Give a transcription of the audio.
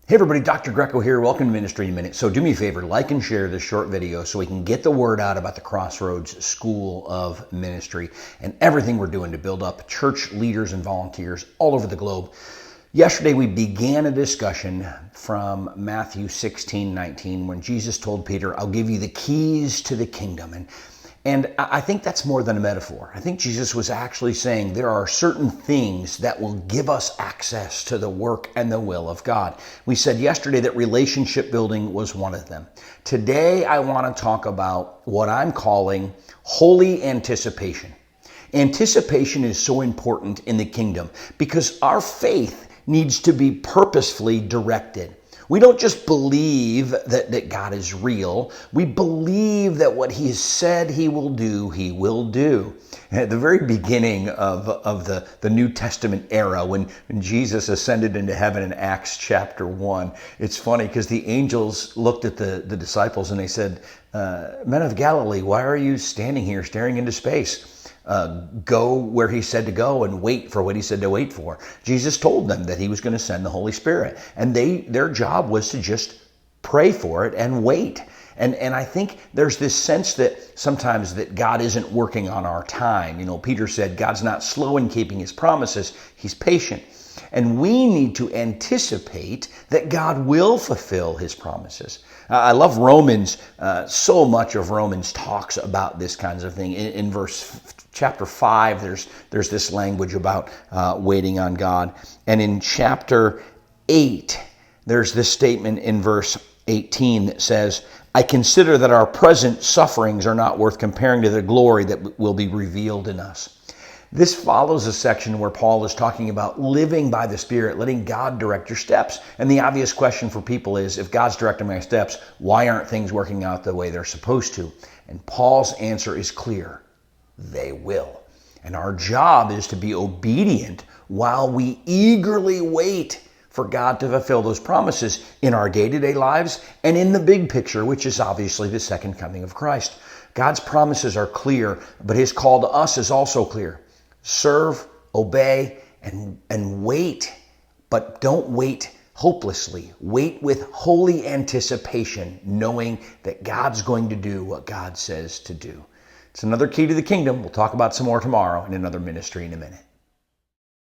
Hey everybody, Dr. Greco here. Welcome to Ministry in a Minute. So do me a favor, like and share this short video so we can get the word out about the Crossroads School of Ministry and everything we're doing to build up church leaders and volunteers all over the globe. Yesterday we began a discussion from Matthew 16:19 when Jesus told Peter, I'll give you the keys to the kingdom. And I think that's more than a metaphor. I think Jesus was actually saying there are certain things that will give us access to the work and the will of God. We said yesterday that relationship building was one of them. Today, I want to talk about what I'm calling holy anticipation. Anticipation is so important in the kingdom because our faith needs to be purposefully directed. We don't just believe that God is real. We believe that what He has said He will do, He will do. At the very beginning of the New Testament era, when Jesus ascended into heaven in Acts chapter 1, it's funny because the angels looked at the disciples and they said, Men of Galilee, why are you standing here staring into space? Go where He said to go and wait for what He said to wait for. Jesus told them that He was going to send the Holy Spirit, and their job was to just pray for it and wait. And I think there's this sense that sometimes that God isn't working on our time. You know, Peter said God's not slow in keeping His promises. He's patient. And we need to anticipate that God will fulfill His promises. I love Romans. So much of Romans talks about this kinds of thing. In chapter 5, there's this language about waiting on God. And in chapter 8, there's this statement in verse 18 that says, I consider that our present sufferings are not worth comparing to the glory that will be revealed in us. This follows a section where Paul is talking about living by the Spirit, letting God direct your steps. And the obvious question for people is, if God's directing my steps, why aren't things working out the way they're supposed to? And Paul's answer is clear. They will. And our job is to be obedient while we eagerly wait for God to fulfill those promises in our day-to-day lives and in the big picture, which is obviously the second coming of Christ. God's promises are clear, but His call to us is also clear. Serve, obey, and wait, but don't wait hopelessly. Wait with holy anticipation, knowing that God's going to do what God says to do. It's another key to the kingdom. We'll talk about some more tomorrow in another Ministry in a Minute.